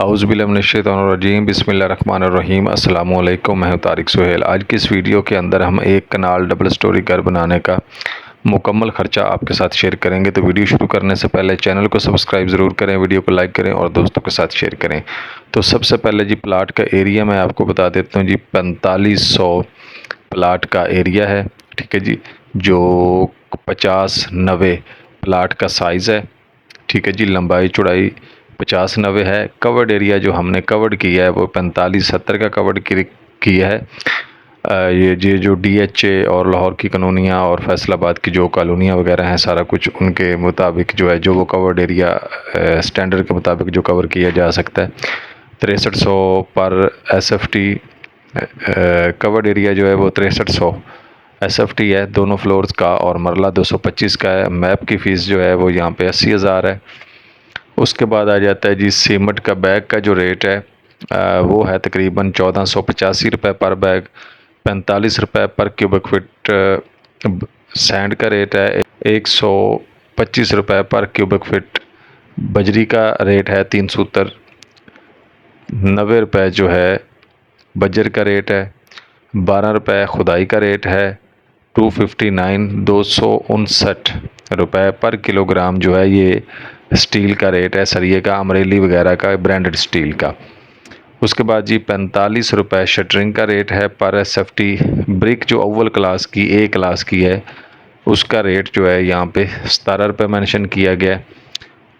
औज़ुबिल्लाहिमिनश्शैतानिर्रजीम बिस्मिल्लाहिर्रहमानिर्रहीम अस्सलामु अलैकुम। मैं हूं तारिक सुहेल। आज की इस वीडियो के अंदर हम एक कनाल डबल स्टोरी घर बनाने का मुकम्मल ख़र्चा आपके साथ शेयर करेंगे। तो वीडियो शुरू करने से पहले चैनल को सब्सक्राइब ज़रूर करें, वीडियो को लाइक करें और दोस्तों के साथ शेयर करें। तो सबसे पहले जी प्लाट का एरिया मैं आपको बता देता हूँ जी। 4500 प्लाट का एरिया है, ठीक है जी, जो 50-90 प्लाट का साइज़ है, ठीक है जी। लंबाई चौड़ाई 50-90 है। कवर्ड एरिया जो हमने कवर्ड किया है वो 45-70 का कवर्ड किया है। ये जो DHA और लाहौर की कॉलोनियाँ और फैसलाबाद की जो कॉलोनियाँ वगैरह हैं, सारा कुछ उनके मुताबिक जो है, जो वो कवर्ड एरिया स्टैंडर्ड के मुताबिक जो कवर किया जा सकता है। 6300 पर SFT कवर्ड एरिया जो है वो 6300 SFT है दोनों फ्लोर्स का, और मरला 225 का है। मैप की फ़ीस जो है वो यहाँ पे 80,000 है। उसके बाद आ जाता है जी सीमेंट का बैग का जो रेट है वो है तकरीबन 1485 रुपये पर बैग। 45 रुपये पर क्यूबिक फिट सैंड का रेट है। 125 रुपये पर क्यूबिक फिट बजरी का रेट है। 370 90 रुपये जो है बजर का रेट है। 12 रुपये खुदाई का रेट है। 259 रुपये पर किलोग्राम जो है ये स्टील का रेट है, सरिये का, अमरेली वगैरह का, ब्रांडेड स्टील का। उसके बाद जी 45 रुपये शटरिंग का रेट है पर SFT। ब्रिक जो अव्वल क्लास की A क्लास की है उसका रेट जो है यहाँ पे 17 रुपये मेंशन किया गया है।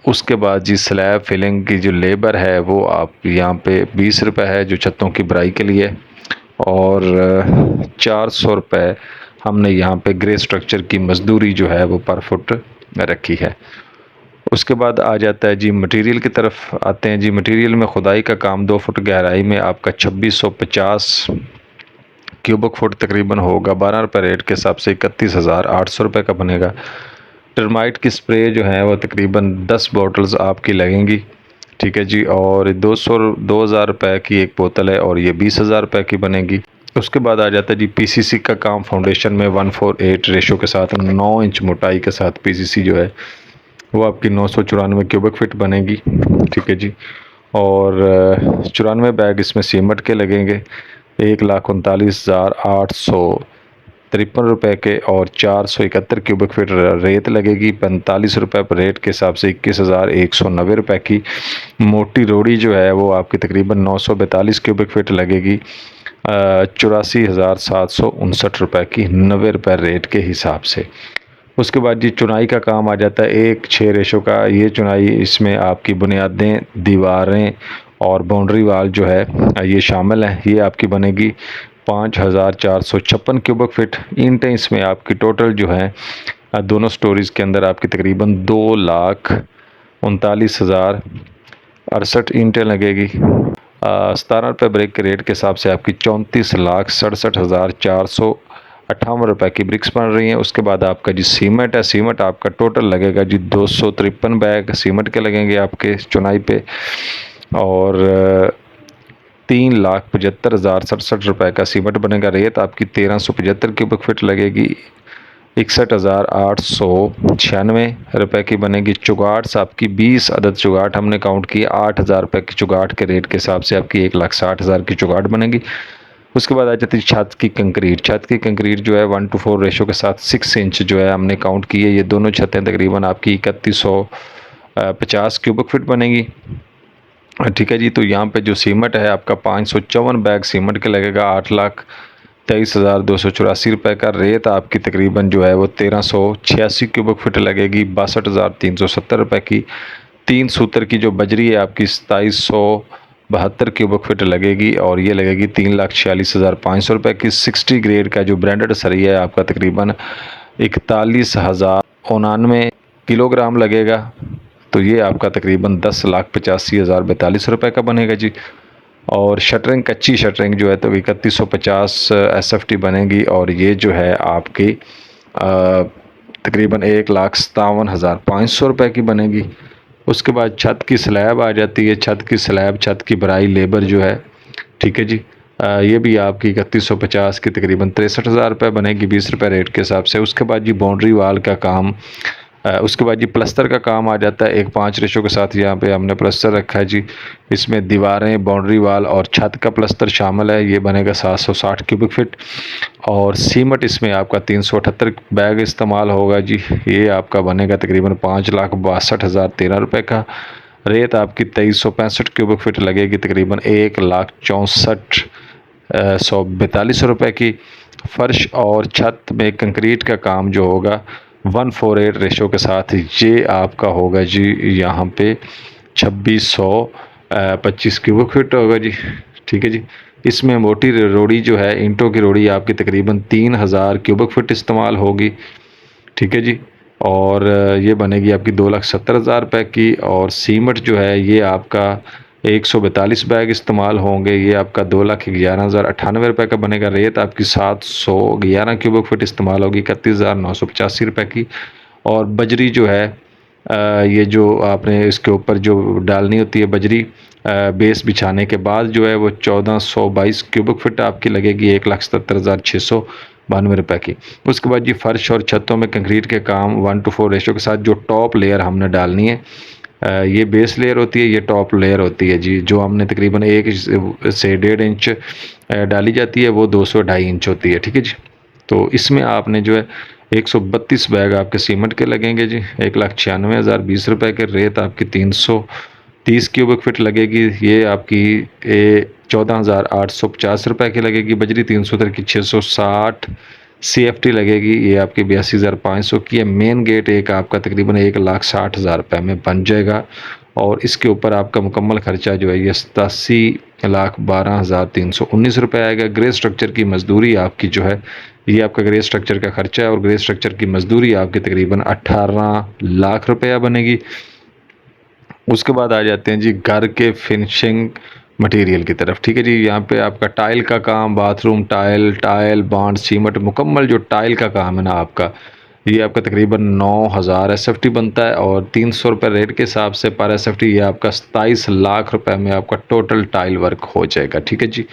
उसके बाद जी स्लैब फिलिंग की जो लेबर है वो आप यहाँ पे 20 रुपये है जो छतों की भराई के लिए, और 400 रुपये हमने यहाँ पे ग्रे स्ट्रक्चर की मजदूरी जो है वो पर फुट रखी है। उसके बाद आ जाता है जी मटेरियल की तरफ आते हैं जी। मटेरियल में खुदाई का काम 2 फुट गहराई में आपका 2650 क्यूबिक फुट तकरीबन होगा। 12 रुपये रेट के हिसाब से 31,800 रुपये का बनेगा। टर्माइट की स्प्रे जो है वो तकरीबन 10 बॉटल्स आपकी लगेंगी, ठीक है जी, और 2000 रुपये की एक बोतल है और ये 20,000 रुपये की बनेगी। उसके बाद आ जाता है जी PCC का काम फाउंडेशन में 1:8 रेशो के साथ 9 इंच मोटाई के साथ PCC जो है वो आपकी 994 क्यूबिक फिट बनेगी, ठीक है जी। और 94 बैग इसमें सीमेंट के लगेंगे। 1,39,853 रुपये के, और 471 क्यूबिक फिट रेत लगेगी। 45 रुपये पर रेट के हिसाब से 21,190 रुपये की। मोटी रोड़ी जो है वो आपकी तकरीबन 942 क्यूबिक फिट लगेगी। 84,759 रुपये की, 90 रुपये रेट के हिसाब से। उसके बाद जी चुनाई का काम आ जाता है 1:6 रेशो का। ये चुनाई इसमें आपकी बुनियादें, दीवारें और बाउंड्री वाल जो है ये शामिल है। ये आपकी बनेगी 5,456 क्यूबिक फिट। ईंटें इसमें आपकी टोटल जो है दोनों स्टोरीज़ के अंदर आपकी तकरीबन 2,39,068 ईंटें लगेगी। 17 रुपये ब्रिक के रेट के हिसाब से आपकी 34,67,458 रुपये की ब्रिक्स बन रही हैं। उसके बाद आपका जी सीमेंट है। सीमेंट आपका टोटल लगेगा जी 253 बैग सीमेंट के लगेंगे आपके चुनाई पे, और 3,75,067 रुपये का सीमेंट बनेगा। रेत आपकी 1375 क्यूबिक फिट लगेगी। 61,896 रुपये की बनेगी। चुगाट्स आपकी 20 अदद चुगाट हमने काउंट की, 8,000 रुपये की चुगाट के रेट के हिसाब से आपकी 1,60,000 की चुगाट बनेगी। उसके बाद आ जाती है छत की कंक्रीट। छत की कंक्रीट जो है 1:4 रेशो के साथ 6 इंच जो है हमने काउंट की है। ये दोनों छतें तकरीबन आपकी 3150 क्यूबिक फिट बनेगी, ठीक है जी। तो यहाँ पे जो सीमेंट है आपका 554 बैग सीमेंट के लगेगा। 8,23,284 रुपये का। रेत आपकी तकरीबन जो है वो 1,386 क्यूबिक फिट लगेगी, 62,370 रुपये की। 3 सूत्र की जो बजरी है आपकी 2,772 क्यूबिक फिट लगेगी, और ये लगेगी 3,46,500 रुपये की। 60 ग्रेड का जो ब्रांडेड सरिया है आपका तकरीबन 41,099 किलोग्राम लगेगा। तो ये आपका तकरीबन 10,85,042 रुपये का बनेगा जी। और शटरिंग, कच्ची शटरिंग जो है तो 3,150 SFT बनेगी, और ये जो है आपकी तकरीबन 1,57,500 रुपये की बनेगी। उसके बाद छत की स्लैब आ जाती है। छत की स्लैब, छत की भराई लेबर जो है, ठीक है जी, ये भी आपकी 3,150 की तकरीबन 63,000 रुपये बनेगी, 20 रुपये रेट के हिसाब से। उसके बाद जी बाउंड्री वाल का काम उसके बाद जी प्लस्तर का काम आ जाता है। एक 5 रेशो के साथ यहाँ पे हमने प्लस्तर रखा है जी। इसमें दीवारें, बाउंड्री वाल और छत का प्लस्तर शामिल है। ये बनेगा 760 क्यूबिक फीट। और सीमेंट इसमें आपका 378 बैग इस्तेमाल होगा जी। ये आपका बनेगा तकरीबन 5,62,013 रुपये का। रेत आपकी 2365 क्यूबिक फीट लगेगी, तकरीबन 1,64,142 रुपये की। फर्श और छत में कंक्रीट का काम जो होगा 148 रेशो के साथ ये आपका होगा जी यहाँ पे 2625 क्यूबिक फीट होगा जी। ठीक है जी। इसमें मोटी रोड़ी जो है, ईंटों की रोड़ी आपकी तकरीबन 3000 क्यूबिक फीट इस्तेमाल होगी। ठीक है जी। और ये बनेगी आपकी 2,70,000 रुपये की। और सीमेंट जो है ये आपका 142 बैग इस्तेमाल होंगे। ये आपका 2,11,098 रुपये का बनेगा। रेत आपकी 711 क्यूबिक फीट इस्तेमाल होगी, 31,985 रुपये की। और बजरी जो है ये जो आपने इसके ऊपर जो डालनी होती है बजरी, बेस बिछाने के बाद जो है वो 1422 क्यूबिक फीट आपकी लगेगी, 1,77,692 रुपये की। उसके बाद जी फर्श और छतों में कंक्रीट के काम 1:4 रेशो के साथ जो टॉप लेयर हमने डालनी है, ये बेस लेयर होती है, ये टॉप लेयर होती है जी, जो हमने तकरीबन 1 से 1.5 इंच डाली जाती है, वो 2 से 2.5 इंच होती है। ठीक है जी। तो इसमें आपने जो है 132 बैग आपके सीमेंट के लगेंगे जी, 1,96,020 रुपये के। रेत आपकी 330 क्यूबिक फीट लगेगी, ये आपकी 14,850 रुपये की लगेगी। बजरी 300 की 660 CFT लगेगी, ये आपकी 82,500 की है। मेन गेट एक आपका तकरीबन 1,60,000 रुपये में बन जाएगा। और इसके ऊपर आपका मुकम्मल खर्चा जो है ये 87,12,319 रुपये आएगा। ग्रे स्ट्रक्चर की मजदूरी आपकी जो है, ये आपका ग्रे स्ट्रक्चर का खर्चा है। और ग्रे स्ट्रक्चर की मजदूरी आपकी तकरीबन 18 लाख रुपया बनेगी। उसके बाद आ जाते हैं जी घर के फिनिशिंग मटेरियल की तरफ। ठीक है जी। यहाँ पे आपका टाइल का काम, बाथरूम टाइल बांड सीमेंट, मुकम्मल जो टाइल का काम है ना आपका, ये आपका तकरीबन 9,000 SFT बनता है। और 300 रुपये रेट के हिसाब से पर SFT ये आपका 27 लाख रुपए में आपका टोटल टाइल वर्क हो जाएगा। ठीक है जी।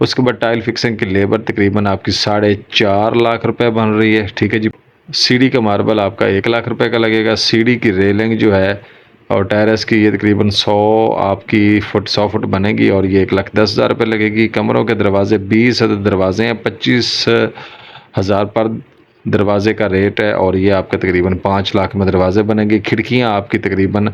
उसके बाद टाइल फिक्सिंग की लेबर तकरीबन आपकी 4.5 लाख रुपए बन रही है। ठीक है जी। सीढ़ी का मार्बल आपका 1 लाख रुपए का लगेगा। सीढ़ी की रेलिंग जो है और टेरेस की ये तकरीबन 100 फुट बनेगी, और ये 1,10,000 रुपये लगेगी। कमरों के दरवाजे 20 दरवाजे हैं, 25,000 पर दरवाजे का रेट है, और ये आपका तकरीबन 5 लाख में दरवाजे बनेंगे। खिड़कियाँ आपकी तकरीबन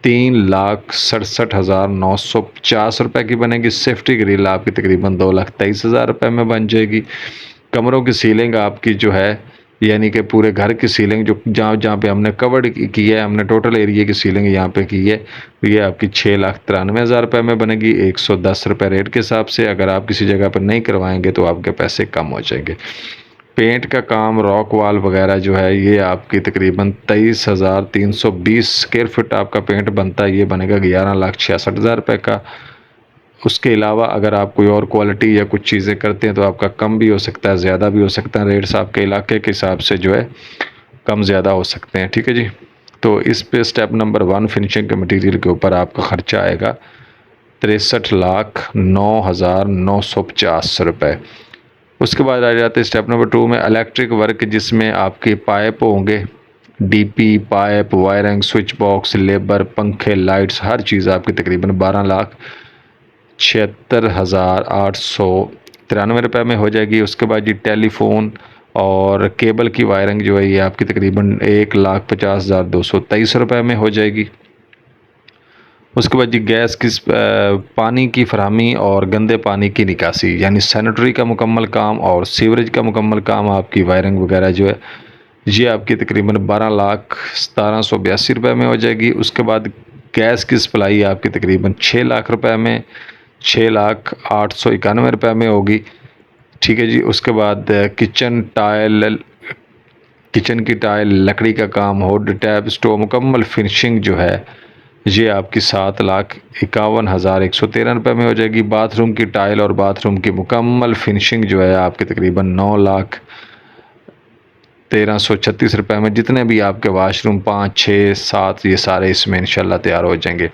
3,67,950 रुपये की बनेगी। सेफ्टी ग्रिल आपकी तकरीबन 2,23,000 रुपये में बन जाएगी। कमरों की सीलिंग आपकी जो है, यानी कि पूरे घर की सीलिंग जो जहाँ जहाँ पे हमने कवर्ड की है, हमने टोटल एरिया की सीलिंग यहाँ पे की है, ये आपकी 6,93,000 रुपये में बनेगी, 110 रुपये रेट के हिसाब से। अगर आप किसी जगह पर नहीं करवाएंगे तो आपके पैसे कम हो जाएंगे। पेंट का काम, रॉक वाल वगैरह जो है, ये आपकी तकरीबन 23,320 स्क्वायर फीट आपका पेंट बनता है, ये बनेगा 11,66,000 रुपये का। उसके अलावा अगर आप कोई और क्वालिटी या कुछ चीज़ें करते हैं तो आपका कम भी हो सकता है, ज़्यादा भी हो सकता है। रेट्स आपके इलाके के हिसाब से जो है कम ज़्यादा हो सकते हैं। ठीक है जी। तो इस पे स्टेप नंबर 1 फिनिशिंग के मटेरियल के ऊपर आपका ख़र्चा आएगा 63,09,950 रुपये। उसके बाद आ जाते हैं स्टेप नंबर 2 में इलेक्ट्रिक वर्क, जिसमें आपके पाइप होंगे, DP pipe, wiring, switch box, labour, पंखे, लाइट्स, हर चीज़ आपकी तकरीबन 12,76,893 रुपये में हो जाएगी। उसके बाद जी टेलीफोन और केबल की वायरिंग जो है ये आपकी तकरीबन 1,50,223 रुपये में हो जाएगी। उसके बाद जी गैस की पानी की फरहमी और गंदे पानी की निकासी, यानी सैनिटरी का मुकम्मल काम और सीवरेज का मुकम्मल काम, आपकी वायरिंग वगैरह जो है ये आपकी तकरीबन 12,17,82 रुपये में हो जाएगी। उसके बाद गैस की सप्लाई आपकी तकरीबन 6 लाख रुपए में, 6,08,91 रुपये में होगी। ठीक है जी। उसके बाद किचन की टाइल, लकड़ी का काम, हुड, टैप, स्टोव, मुकम्मल फिनिशिंग जो है ये आपकी 7,51,113 रुपये में हो जाएगी। बाथरूम की टाइल और बाथरूम की मुकम्मल फिनिशिंग जो है आपकी तकरीबन 9,13,36 रुपये में। जितने भी आपके वाशरूम 5, 6, 7 ये सारे इसमें इंशाल्लाह तैयार हो जाएंगे।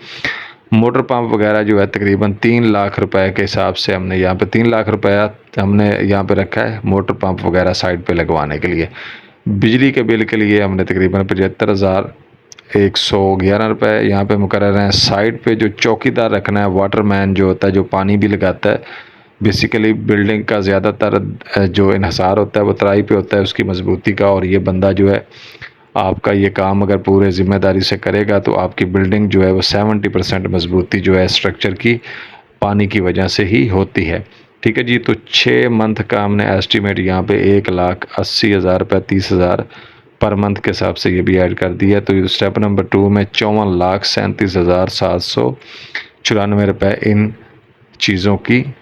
मोटर पंप वगैरह जो है तकरीबन 3 लाख रुपए के हिसाब से हमने यहाँ पे 3 लाख रुपया हमने यहाँ पे रखा है मोटर पंप वगैरह साइड पे लगवाने के लिए। बिजली के बिल के लिए हमने तकरीबन 75,111 रुपये यहाँ पे मुकर्रर हैं। साइड पे जो चौकीदार रखना है, वाटरमैन जो होता है, जो पानी भी लगाता है, बेसिकली बिल्डिंग का ज़्यादातर जो इन्हिसार होता है वो तराई पे होता है उसकी मजबूती का, और ये बंदा जो है आपका ये काम अगर पूरे ज़िम्मेदारी से करेगा तो आपकी बिल्डिंग जो है वो 70% मजबूती जो है स्ट्रक्चर की पानी की वजह से ही होती है। ठीक है जी। तो 6 मंथ का हमने एस्टीमेट यहाँ पे 1,80,000 रुपये 30,000 पर मंथ के हिसाब से ये भी ऐड कर दिया। तो स्टेप नंबर 2 में 54,37,794 रुपये इन चीज़ों की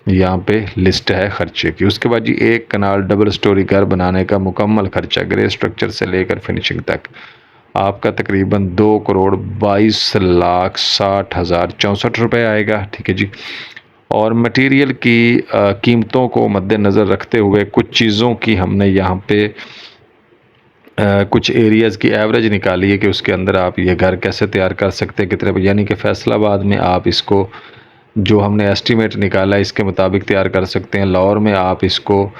यहाँ पे लिस्ट है खर्चे की। उसके बाद जी एक कनाल डबल स्टोरी घर बनाने का मुकम्मल खर्चा ग्रे स्ट्रक्चर से लेकर फिनिशिंग तक आपका तकरीबन 2,22,60,64 रुपये आएगा। ठीक है जी। और मटेरियल की कीमतों को मद्देनज़र रखते हुए कुछ चीज़ों की हमने यहाँ पे कुछ एरियाज़ की एवरेज निकाली है कि उसके अंदर आप ये घर कैसे तैयार कर सकते हैं, कितने, यानी कि फैसलाबाद में आप इसको जो हमने एस्टीमेट निकाला है इसके मुताबिक तैयार कर सकते हैं। लाहौर में आप इसको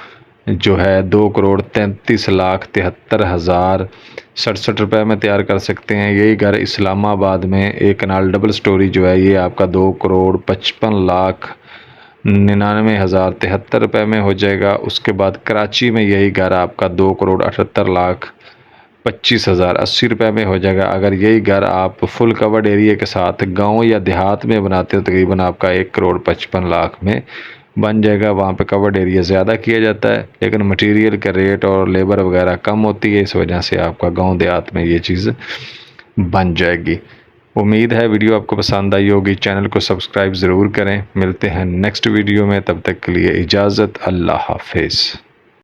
जो है 2,33,73,067 रुपये में तैयार कर सकते हैं। यही घर इस्लामाबाद में एक कनाल डबल स्टोरी जो है ये आपका 2,55,99,073 रुपये में हो जाएगा। उसके बाद कराची में यही घर आपका 2,78,25,080 रुपये में हो जाएगा। अगर यही घर आप फुल कवर्ड एरिया के साथ गांव या देहात में बनाते हो तकरीबन आपका 1,55,00,000 में बन जाएगा। वहाँ पे कवर्ड एरिया ज़्यादा किया जाता है लेकिन मटेरियल का रेट और लेबर वगैरह कम होती है, इस वजह से आपका गांव देहात में ये चीज़ बन जाएगी। उम्मीद है वीडियो आपको पसंद आई होगी। चैनल को सब्सक्राइब ज़रूर करें। मिलते हैं नेक्स्ट वीडियो में, तब तक के लिए इजाज़त। अल्लाह हाफिज़।